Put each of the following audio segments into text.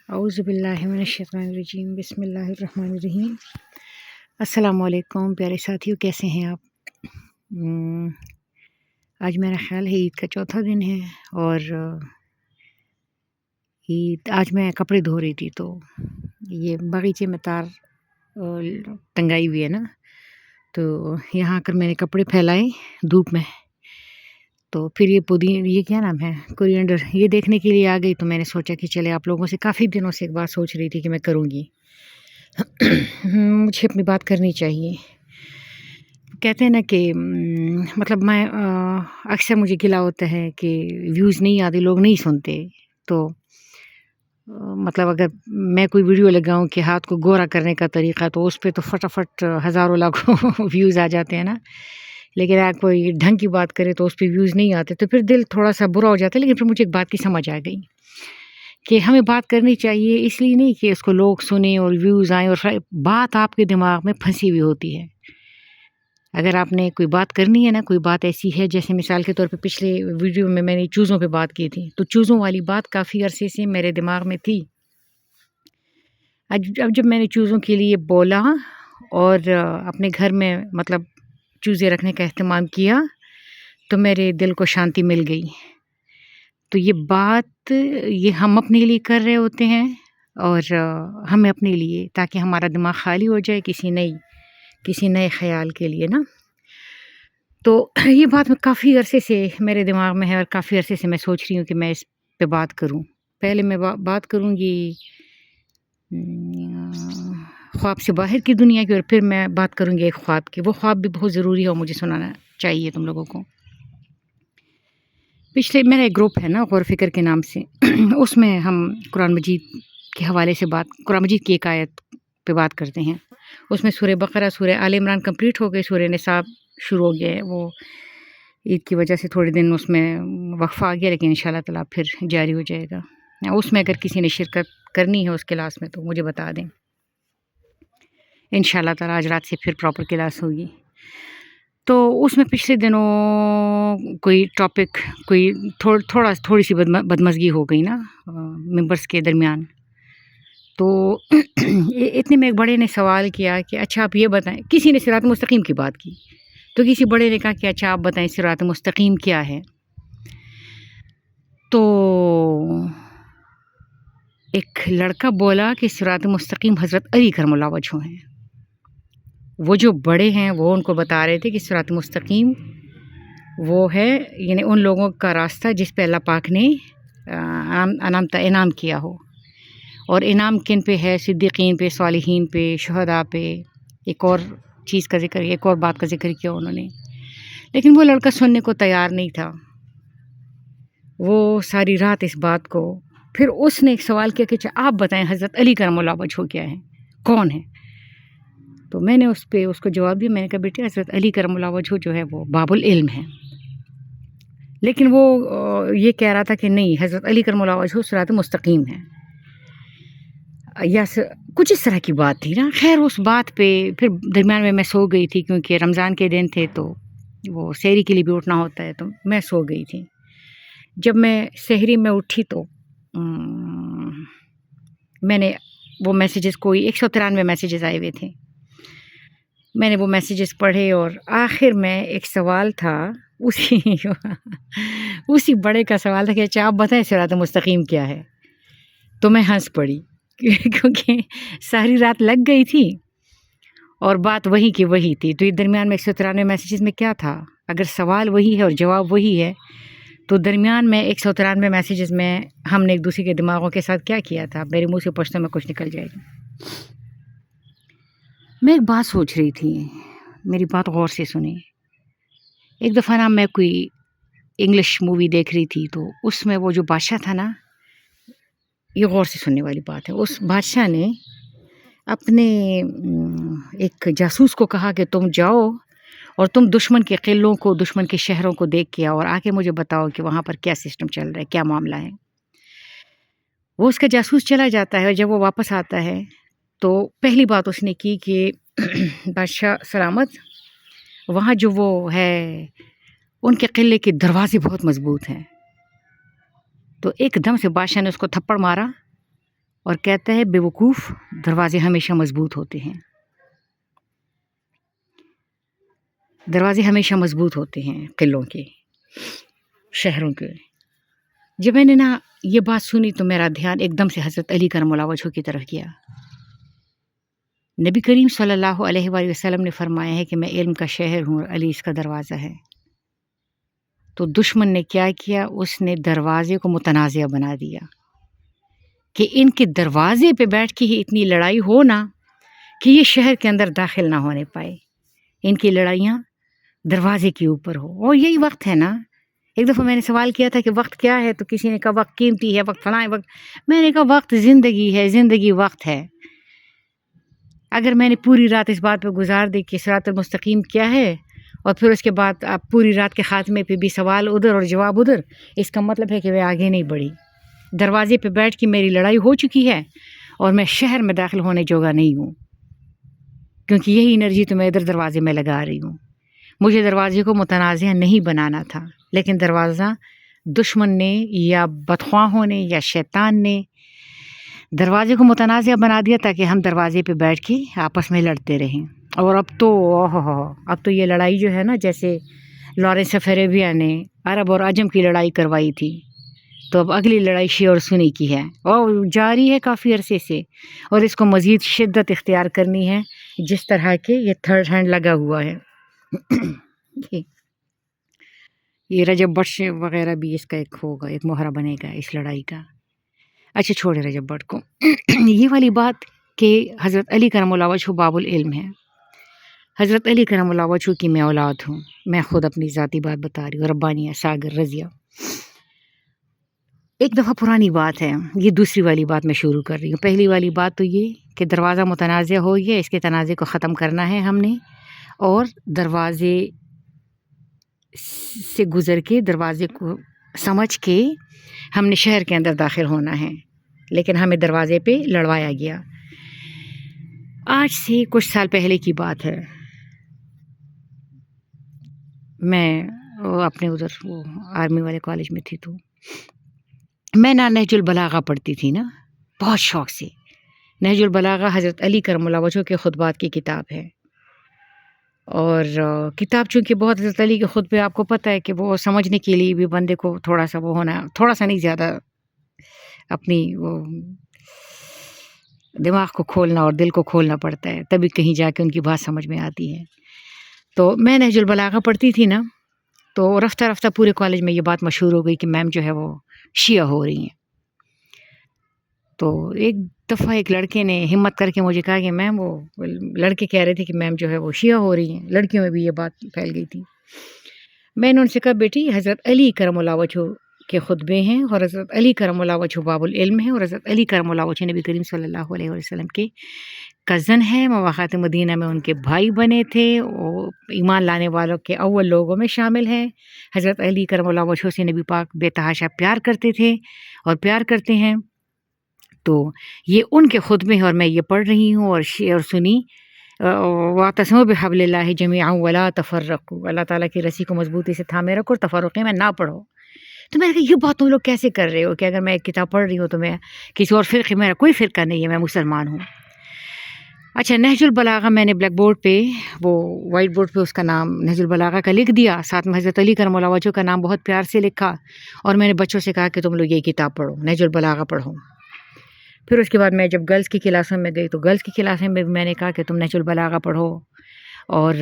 اعوذ باللہ من الشیطان الرجیم، بسم اللہ الرحمن الرحیم۔ السلام علیکم پیارے ساتھیوں، کیسے ہیں آپ؟ آج میرا خیال ہے عید کا چوتھا دن ہے اور آج میں کپڑے دھو رہی تھی تو یہ باغیچے میں تار ٹنگائی ہوئی ہے نا، تو یہاں آ کر میں نے کپڑے پھیلائے دھوپ میں، تو پھر یہ کیا نام ہے کورینڈر، یہ دیکھنے کے لیے آ گئی تو میں نے سوچا کہ چلے آپ لوگوں سے کافی دنوں سے ایک بات سوچ رہی تھی کہ میں کروں گی مجھے اپنی بات کرنی چاہیے۔ کہتے ہیں نا کہ مطلب میں اکثر مجھے گلا ہوتا ہے کہ ویوز نہیں آتے، لوگ نہیں سنتے، تو مطلب اگر میں کوئی ویڈیو لگاؤں کہ ہاتھ کو گورا کرنے کا طریقہ تو اس پہ تو فٹافٹ ہزاروں لاکھوں ویوز آ جاتے ہیں نا، لیکن اگر کوئی ڈھنگ کی بات کرے تو اس پہ ویوز نہیں آتے تو پھر دل تھوڑا سا برا ہو جاتا ہے۔ لیکن پھر مجھے ایک بات کی سمجھ آ گئی کہ ہمیں بات کرنی چاہیے، اس لیے نہیں کہ اس کو لوگ سنیں اور ویوز آئیں، اور بات آپ کے دماغ میں پھنسی ہوئی ہوتی ہے۔ اگر آپ نے کوئی بات کرنی ہے نا، کوئی بات ایسی ہے، جیسے مثال کے طور پہ پچھلے ویڈیو میں نے چوزوں پہ بات کی تھی، تو چوزوں والی بات کافی عرصے سے میرے دماغ میں تھی۔ اب جب میں نے چوزوں کے لیے بولا اور اپنے گھر میں مطلب چوزے رکھنے کا اہتمام کیا تو میرے دل کو شانتی مل گئی۔ تو یہ بات ہم اپنے لیے کر رہے ہوتے ہیں اور ہمیں اپنے لیے، تاکہ ہمارا دماغ خالی ہو جائے کسی نئے خیال کے لیے نا۔ تو یہ بات میں کافی عرصے سے میرے دماغ میں ہے اور کافی عرصے سے میں سوچ رہی ہوں کہ میں اس پہ بات کروں۔ پہلے میں بات کروں گی خواب سے باہر کی دنیا کی، اور پھر میں بات کروں گی ایک خواب کی۔ وہ خواب بھی بہت ضروری ہے اور مجھے سنانا چاہیے تم لوگوں کو۔ میرا ایک گروپ ہے نا غور فکر کے نام سے، اس میں ہم قرآن مجید کے حوالے سے قرآن مجید کی ایک آیت پہ بات کرتے ہیں۔ اس میں سورہ بقرہ، سورہ آل عمران کمپلیٹ ہو گئے، سورہ نساء شروع ہو گیا ہے۔ وہ عید کی وجہ سے تھوڑے دن اس میں وقفہ آ گیا، لیکن انشاءاللہ تعالیٰ پھر جاری ہو جائے گا۔ اس میں اگر کسی نے شرکت کرنی ہے اس کلاس میں تو مجھے بتا دیں، انشاءاللہ تعالیٰ آج رات سے پھر پراپر کلاس ہوگی۔ تو اس میں پچھلے دنوں کوئی ٹاپک، تھوڑی سی بدمزگی ہو گئی نا ممبرس کے درمیان، تو اتنے میں ایک بڑے نے سوال کیا کہ اچھا آپ یہ بتائیں، کسی نے صراط مستقیم کی بات کی تو کسی بڑے نے کہا کہ اچھا آپ بتائیں صراط مستقیم کیا ہے۔ تو ایک لڑکا بولا کہ صراط مستقیم حضرت علی کرم اللہ وجہہ ہیں۔ وہ جو بڑے ہیں وہ ان کو بتا رہے تھے کہ صراط مستقیم وہ ہے، یعنی ان لوگوں کا راستہ جس پہ اللہ پاک نے انعام کیا ہو، اور انعام کن پہ ہے؟ صدیقین پہ، صالحین پہ، شہداء پہ۔ ایک اور بات کا ذکر کیا انہوں نے، لیکن وہ لڑکا سننے کو تیار نہیں تھا۔ وہ ساری رات اس بات کو، پھر اس نے ایک سوال کیا کہ آپ بتائیں حضرت علی کرم اللہ وجہہ کیا ہے، کون ہے؟ تو میں نے اس کو جواب دیا، میں نے کہا بیٹے حضرت علی کرم اللہ وجہہ جو ہے وہ باب العلم ہے، لیکن وہ یہ کہہ رہا تھا کہ نہیں، حضرت علی کرم اللہ وجہہ صراط مستقیم ہے، یا کچھ اس طرح کی بات تھی نا۔ خیر اس بات پہ پھر درمیان میں سو گئی تھی، کیونکہ رمضان کے دن تھے تو وہ سحری کے لیے بھی اٹھنا ہوتا ہے، تو میں سو گئی تھی۔ جب میں سحری میں اٹھی تو میں نے وہ میسیجز، کوئی 193 میسیجز آئے ہوئے تھے، میں نے وہ میسیجز پڑھے اور آخر میں ایک سوال تھا، اسی بڑے کا سوال تھا کہ اچھا آپ بتائیں صراط مستقیم کیا ہے۔ تو میں ہنس پڑی کیونکہ ساری رات لگ گئی تھی اور بات وہی کی وہی تھی۔ تو یہ درمیان میں 193 میسیجز میں کیا تھا؟ اگر سوال وہی ہے اور جواب وہی ہے تو درمیان میں 193 میسیجز میں ہم نے ایک دوسرے کے دماغوں کے ساتھ کیا کیا تھا؟ میرے منہ سے پوچھنے میں کچھ نکل جائے گا۔ میں ایک بات سوچ رہی تھی، میری بات غور سے سنیں۔ ایک دفعہ نا میں کوئی انگلش مووی دیکھ رہی تھی، تو اس میں وہ جو بادشاہ تھا نا، یہ غور سے سننے والی بات ہے، اس بادشاہ نے اپنے ایک جاسوس کو کہا کہ تم جاؤ اور تم دشمن کے قلعوں کو، دشمن کے شہروں کو دیکھ کے آؤ اور آ کے مجھے بتاؤ کہ وہاں پر کیا سسٹم چل رہا ہے، کیا معاملہ ہے۔ وہ اس کا جاسوس چلا جاتا ہے اور جب وہ واپس آتا ہے تو پہلی بات اس نے کی کہ بادشاہ سلامت، وہاں جو وہ ہے ان کے قلعے کے دروازے بہت مضبوط ہیں۔ تو ایک دم سے بادشاہ نے اس کو تھپڑ مارا اور کہتا ہے بے وقوف دروازے ہمیشہ مضبوط ہوتے ہیں، دروازے ہمیشہ مضبوط ہوتے ہیں قلعوں کے، شہروں کے۔ جب میں نے نا یہ بات سنی تو میرا دھیان ایک دم سے حضرت علی کرم اللہ وجہہ کی طرف گیا۔ نبی کریم صلی اللہ علیہ وآلہ وسلم نے فرمایا ہے کہ میں علم کا شہر ہوں اور علی اس کا دروازہ ہے۔ تو دشمن نے کیا کیا؟ اس نے دروازے کو متنازع بنا دیا کہ ان کے دروازے پہ بیٹھ کے ہی اتنی لڑائی ہو نا کہ یہ شہر کے اندر داخل نہ ہونے پائے، ان کی لڑائیاں دروازے کے اوپر ہو۔ اور یہی وقت ہے نا۔ ایک دفعہ میں نے سوال کیا تھا کہ وقت کیا ہے، تو کسی نے کہا وقت قیمتی ہے، وقت فلاں ہے، وقت۔ میں نے کہا وقت زندگی ہے، زندگی وقت ہے۔ اگر میں نے پوری رات اس بات پہ گزار دی کہ صراط المستقیم کیا ہے، اور پھر اس کے بعد آپ پوری رات کے خاتمے پہ بھی سوال ادھر اور جواب ادھر، اس کا مطلب ہے کہ میں آگے نہیں بڑھی۔ دروازے پہ بیٹھ کے میری لڑائی ہو چکی ہے اور میں شہر میں داخل ہونے جوگا نہیں ہوں، کیونکہ یہی انرجی تو میں ادھر دروازے میں لگا رہی ہوں۔ مجھے دروازے کو متنازع نہیں بنانا تھا، لیکن دروازہ دشمن نے یا بدخواہوں نے یا شیطان نے دروازے کو متنازع بنا دیا تاکہ ہم دروازے پہ بیٹھ کے آپس میں لڑتے رہیں۔ اور اب تو یہ لڑائی جو ہے نا، جیسے لارنس آف اریبیا نے عرب اور عجم کی لڑائی کروائی تھی، تو اب اگلی لڑائی شیعہ اور سنی کی ہے اور جاری ہے کافی عرصے سے، اور اس کو مزید شدت اختیار کرنی ہے، جس طرح کے یہ تھرڈ ہینڈ لگا ہوا ہے۔ یہ رجب بٹ وغیرہ بھی اس کا ایک ہوگا، ایک مہرہ بنے گا اس لڑائی کا۔ اچھا چھوڑے رجب بٹ کو۔ یہ والی بات کہ حضرت علی کرم اللہ وجہہ باب العلم ہے۔ حضرت علی کرم اللہ وجہہ کی میں اولاد ہوں، میں خود اپنی ذاتی بات بتا رہی ہوں، ربانیہ ساگر رضیہ۔ ایک دفعہ پرانی بات ہے، یہ دوسری والی بات میں شروع کر رہی ہوں۔ پہلی والی بات تو یہ کہ دروازہ متنازع ہو گیا، اس کے تنازع کو ختم کرنا ہے ہم نے، اور دروازے سے گزر کے، دروازے کو سمجھ کے ہم نے شہر کے اندر داخل ہونا ہے، لیکن ہمیں دروازے پہ لڑوایا گیا۔ آج سے کچھ سال پہلے کی بات ہے، میں اپنے ادھر وہ آرمی والے کالج میں تھی، تو میں نہج البلاغہ پڑھتی تھی نا، بہت شوق سے۔ نہج البلاغہ حضرت علی کرم اللہ وجہہ کے خطبات کی کتاب ہے، اور کتاب چونکہ بہت حضرت علی کے خطبے، آپ کو پتہ ہے کہ وہ سمجھنے کے لیے بھی بندے کو تھوڑا سا وہ ہونا، تھوڑا سا نہیں زیادہ، اپنی وہ دماغ کو کھولنا اور دل کو کھولنا پڑتا ہے، تبھی کہیں جا کے ان کی بات سمجھ میں آتی ہے۔ تو میں نہج البلاغہ پڑھتی تھی نا، تو رفتہ رفتہ پورے کالج میں یہ بات مشہور ہو گئی کہ میم جو ہے وہ شیعہ ہو رہی ہیں۔ تو ایک دفعہ ایک لڑکے نے ہمت کر کے مجھے کہا کہ میم، وہ لڑکے کہہ رہے تھے کہ میم جو ہے وہ شیعہ ہو رہی ہیں، لڑکیوں میں بھی یہ بات پھیل گئی تھی۔ میں نے ان سے کہا بیٹی، حضرت علی کرم اللہ وجہہ کے خطبے ہیں، اور حضرت علی کرم اللہ وجہہ باب العلم ہے، اور حضرت علی کرم اللہ وجہہ نبی کریم صلی اللہ علیہ وسلم کے کزن ہیں، مواقعات مدینہ میں ان کے بھائی بنے تھے، وہ ایمان لانے والوں کے اول لوگوں میں شامل ہیں۔ حضرت علی کرم اللہ وجہہ سے نبی پاک بے تحاشا پیار کرتے تھے اور پیار کرتے ہیں۔ تو یہ ان کے خطبے ہیں اور میں یہ پڑھ رہی ہوں اور سنی، وَاعْتَصِمُوا بِحَبْلِ اللَّهِ جَمِيعًا وَلَا تَفَرَّقُوا، اللہ تعالیٰ کی رسی کو مضبوطی سے تھامے رکھو اور تفرقے میں نہ پڑھو۔ تو میں نے کہا یہ بات تم لوگ کیسے کر رہے ہو کہ اگر میں ایک کتاب پڑھ رہی ہوں تو میں کسی اور فرقے، میرا کوئی فرقہ نہیں ہے، میں مسلمان ہوں۔ اچھا، نہج البلاغہ میں نے بلیک بورڈ پہ، وہ وائٹ بورڈ پہ اس کا نام نہج البلاغہ کا لکھ دیا، ساتھ میں حضرت علی کرم اللہ وجہہ کا نام بہت پیار سے لکھا، اور میں نے بچوں سے کہا کہ تم لوگ یہ کتاب پڑھو، نہج البلاغہ پڑھو۔ پھر اس کے بعد میں جب گرلز کی کلاسوں میں گئی تو گرلز کی کلاسوں میں میں نے کہا کہ تم نہج البلاغہ پڑھو، اور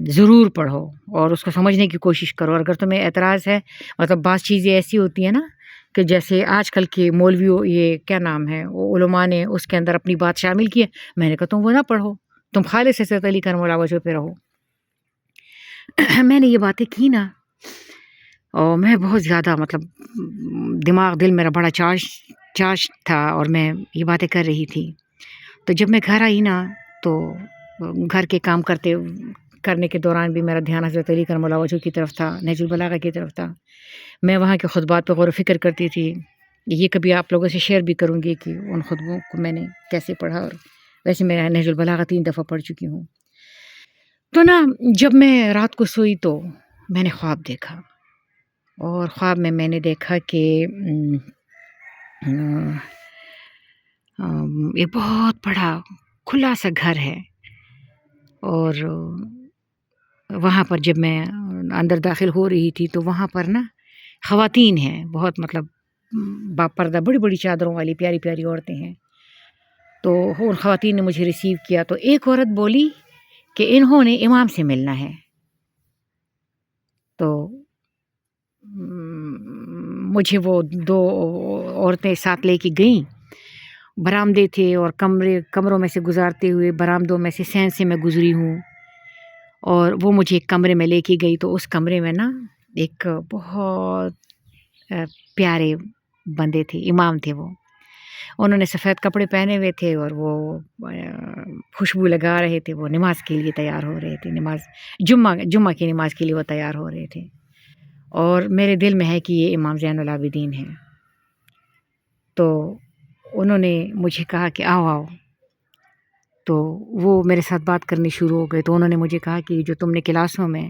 ضرور پڑھو اور اس کو سمجھنے کی کوشش کرو، اور اگر تمہیں اعتراض ہے، مطلب بعض چیزیں ایسی ہوتی ہیں نا کہ جیسے آج کل کے مولویوں، یہ کیا نام ہے، وہ علماء نے اس کے اندر اپنی بات شامل کی ہے، میں نے کہا تم وہ نہ پڑھو، تم خالص حضرت علی کرم اللہ وجہہ پہ رہو۔ میں نے یہ باتیں کی نا، اور میں بہت زیادہ، مطلب دماغ دل میرا بڑا چارج تھا، اور میں یہ باتیں کر رہی تھی۔ تو جب میں گھر آئی نا، تو گھر کے کام کرنے کے دوران بھی میرا دھیان حضرت علی کرم اللہ وجہہ کی طرف تھا، نہج البلاغہ کی طرف تھا۔ میں وہاں کے خطبات پہ غور و فکر کرتی تھی، یہ کبھی آپ لوگوں سے شیئر بھی کروں گی کہ ان خطبوں کو میں نے کیسے پڑھا، اور ویسے میں نہج البلاغہ 3 دفعہ پڑھ چکی ہوں۔ تو نا جب میں رات کو سوئی تو میں نے خواب دیکھا، اور خواب میں نے دیکھا کہ ایک بہت بڑا کھلا سا گھر ہے، اور وہاں پر جب میں اندر داخل ہو رہی تھی تو وہاں پر نا خواتین ہیں، بہت مطلب باپردہ بڑی بڑی چادروں والی پیاری پیاری عورتیں ہیں. تو ان خواتین نے مجھے ریسیو کیا. تو ایک عورت بولی کہ انہوں نے امام سے ملنا ہے. تو مجھے وہ 2 عورتیں ساتھ لے کے گئیں. برآمدے تھے اور کمروں میں سے گزارتے ہوئے برآمدوں میں سے سین سے میں گزری ہوں، اور وہ مجھے ایک کمرے میں لے کے گئی. تو اس کمرے میں نا ایک بہت پیارے بندے تھے، امام تھے. وہ انہوں نے سفید کپڑے پہنے ہوئے تھے اور وہ خوشبو لگا رہے تھے. وہ نماز کے لیے تیار ہو رہے تھے، جمعہ کی نماز کے لیے وہ تیار ہو رہے تھے. اور میرے دل میں ہے کہ یہ امام زین العابدین ہیں. تو انہوں نے مجھے کہا کہ آؤ آؤ. تو وہ میرے ساتھ بات کرنی شروع ہو گئے. تو انہوں نے مجھے کہا کہ جو تم نے کلاسوں میں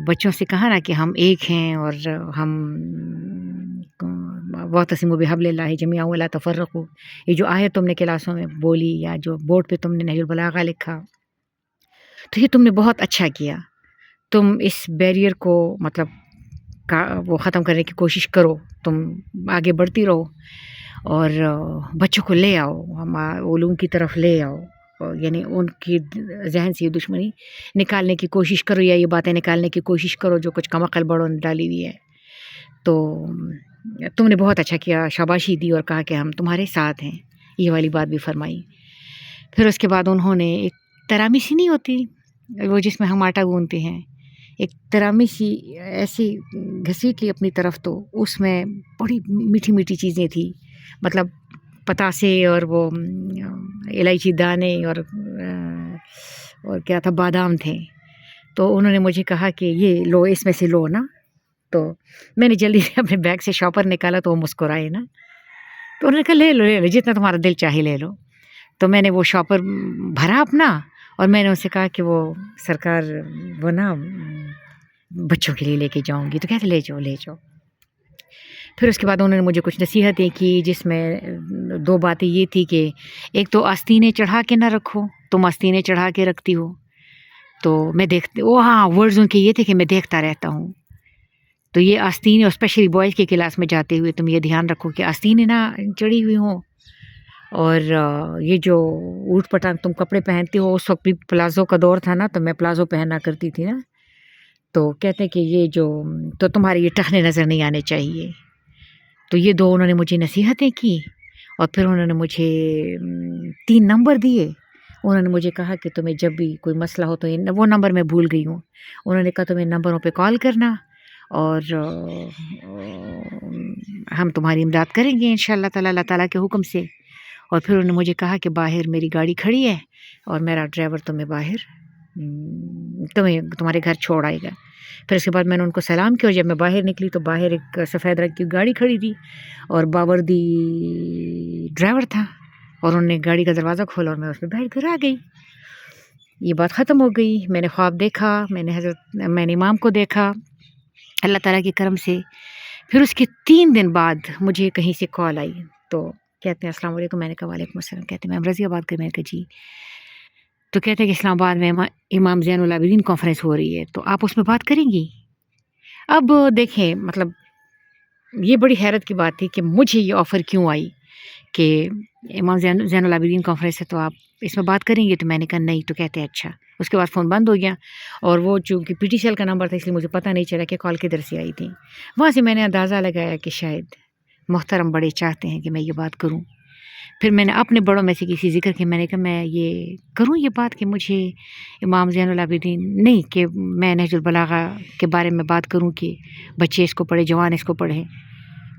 بچوں سے کہا نا کہ ہم ایک ہیں اور ہم واعتصموا بحبل اللہ جمیعا ولا تفرقوا، یہ جو آیت تم نے کلاسوں میں بولی یا جو بورڈ پہ تم نے نہج البلاغہ لکھا، تو یہ تم نے بہت اچھا کیا. تم اس بیریئر کو مطلب وہ ختم کرنے کی کوشش کرو، تم آگے بڑھتی رہو اور بچوں کو لے آؤ، ہم علوم کی طرف لے آؤ، یعنی ان کی ذہن سے یہ دشمنی نکالنے کی کوشش کرو یا یہ باتیں نکالنے کی کوشش کرو جو کچھ کم عقل بڑوں نے ڈالی ہوئی ہے. تو تم نے بہت اچھا کیا، شاباشی دی اور کہا کہ ہم تمہارے ساتھ ہیں. یہ والی بات بھی فرمائی. پھر اس کے بعد انہوں نے ایک ترامی سی نہیں ہوتی وہ جس میں ہم آٹا گوندتے ہیں، ایک ترامی سی ایسی گھسیٹ لی اپنی طرف. تو اس میں بڑی میٹھی میٹھی چیزیں تھیں، مطلب پتاسے اور وہ الائچی دانے اور کیا تھا، بادام تھے. تو انہوں نے مجھے کہا کہ یہ لو، اس میں سے لو نا. تو میں نے جلدی سے اپنے بیگ سے شاپر نکالا تو وہ مسکرائے نا. تو انہوں نے کہا لے لو جتنا تمہارا دل چاہے لے لو. تو میں نے وہ شاپر بھرا اپنا، اور میں نے ان سے کہا کہ وہ سرکار وہ نا بچوں کے لیے لے کے جاؤں گی. تو کہتے لے جاؤ لے جاؤ. پھر اس کے بعد انہوں نے مجھے کچھ نصیحتیں کی، جس میں 2 باتیں یہ تھی کہ ایک تو آستینیں چڑھا کے نہ رکھو، تم آستینیں چڑھا کے رکھتی ہو. تو میں ہاں ورڈز ان کے یہ تھے کہ میں دیکھتا رہتا ہوں. تو یہ آستینیں، اور اسپیشلی بوائز کی کلاس میں جاتے ہوئے تم یہ دھیان رکھو کہ آستینیں نہ چڑھی ہوئی ہوں. اور یہ جو اوٹ پٹانگ تم کپڑے پہنتی ہو، اس وقت بھی پلازو کا دور تھا نا، تو میں پلازو پہنا کرتی تھی نا. تو کہتے ہیں کہ یہ جو تو تمہارے یہ ٹخنے نظر نہیں آنے چاہیے. تو یہ 2 انہوں نے مجھے نصیحتیں کی. اور پھر انہوں نے مجھے 3 نمبر دیے. انہوں نے مجھے کہا کہ تمہیں جب بھی کوئی مسئلہ ہو تو وہ نمبر میں بھول گئی ہوں. انہوں نے کہا تم ان نمبروں پہ کال کرنا اور ہم تمہاری امداد کریں گے انشاءاللہ تعالی، اللہ تعالیٰ کے حکم سے. اور پھر انہوں نے مجھے کہا کہ باہر میری گاڑی کھڑی ہے اور میرا ڈرائیور تمہیں باہر تمہارے گھر چھوڑ آئے گا. پھر اس کے بعد میں نے ان کو سلام کیا، اور جب میں باہر نکلی تو باہر ایک سفید رنگ کی گاڑی کھڑی تھی اور باوردی ڈرائیور تھا. اور انہوں نے گاڑی کا دروازہ کھولا اور میں اس میں بیٹھ کر آ گئی. یہ بات ختم ہو گئی. میں نے خواب دیکھا، میں نے امام کو دیکھا اللہ تعالیٰ کے کرم سے. پھر اس کے 3 دن بعد مجھے کہیں سے کال آئی. تو کہتے ہیں السلام علیکم. میں نے کہا وعلیکم السلام. کہتے ہیں میم رضی آباد کے. میں نے کہا جی. تو کہتے ہیں کہ اسلام آباد میں امام زین العابدین کانفرنس ہو رہی ہے، تو آپ اس میں بات کریں گی. اب دیکھیں مطلب یہ بڑی حیرت کی بات تھی کہ مجھے یہ آفر کیوں آئی کہ امام زین العابدین کانفرنس ہے تو آپ اس میں بات کریں گے. تو میں نے کہا نہیں. تو کہتے ہیں اچھا. اس کے بعد فون بند ہو گیا، اور وہ چونکہ پی ٹی سی ایل کا نمبر تھا اس لیے مجھے پتہ نہیں چلا کہ کال کدھر سے آئی تھی. وہاں سے میں نے اندازہ لگایا کہ شاید محترم بڑے چاہتے ہیں کہ میں یہ بات کروں. پھر میں نے اپنے بڑوں میں سے کسی ذکر کے، میں نے کہا میں یہ کروں یہ بات کہ مجھے امام زین العابدین نہیں، کہ میں نہج البلاغہ کے بارے میں بات کروں کہ بچے اس کو پڑھے، جوان اس کو پڑھیں.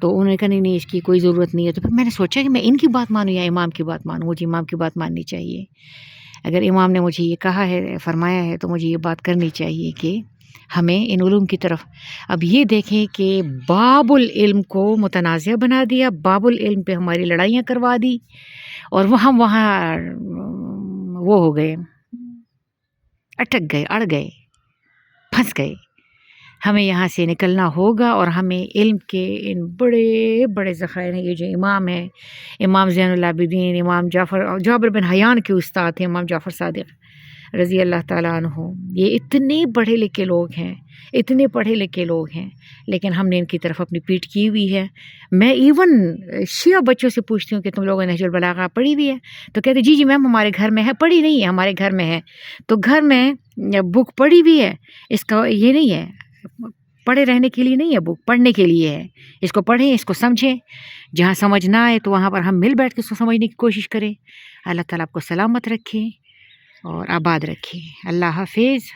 تو انہوں نے کہا نہیں اس کی کوئی ضرورت نہیں ہے. تو پھر میں نے سوچا کہ میں ان کی بات مانوں یا امام کی بات مانوں. مجھے امام کی بات ماننی چاہیے. اگر امام نے مجھے یہ کہا ہے، فرمایا ہے، تو مجھے یہ بات کرنی چاہیے کہ ہمیں ان علوم کی طرف. اب یہ دیکھیں کہ باب العلم کو متنازع بنا دیا، باب العلم پہ ہماری لڑائیاں کروا دی، اور ہم وہاں وہ ہو گئے، اٹک گئے، اڑ گئے، پھنس گئے. ہمیں یہاں سے نکلنا ہوگا اور ہمیں علم کے ان بڑے بڑے ذخائر ہیں. یہ جو امام ہیں، امام زین العابدین، امام جابر بن حیان کے استاد ہیں امام جعفر صادق رضی اللہ تعالیٰ عنہ، یہ اتنے پڑھے لکھے لوگ ہیں، اتنے پڑھے لکھے لوگ ہیں، لیکن ہم نے ان کی طرف اپنی پیٹھ کی ہوئی ہے. میں ایون شیعہ بچوں سے پوچھتی ہوں کہ تم لوگوں نے نہج البلاغہ پڑھی ہوئی ہے؟ تو کہتے جی میم ہمارے گھر میں ہے. پڑھی نہیں ہے، ہمارے گھر میں ہے. تو گھر میں بک پڑھی ہوئی ہے، اس کا یہ نہیں ہے پڑھے رہنے کے لیے نہیں ہے، بک پڑھنے کے لیے ہے. اس کو پڑھیں، اس کو سمجھیں، جہاں سمجھ نہ آئے تو وہاں پر ہم مل بیٹھ کے اس کو سمجھنے کی کوشش کریں. اللہ تعالیٰ آپ کو سلامت رکھے اور آباد رکھے. اللہ حافظ.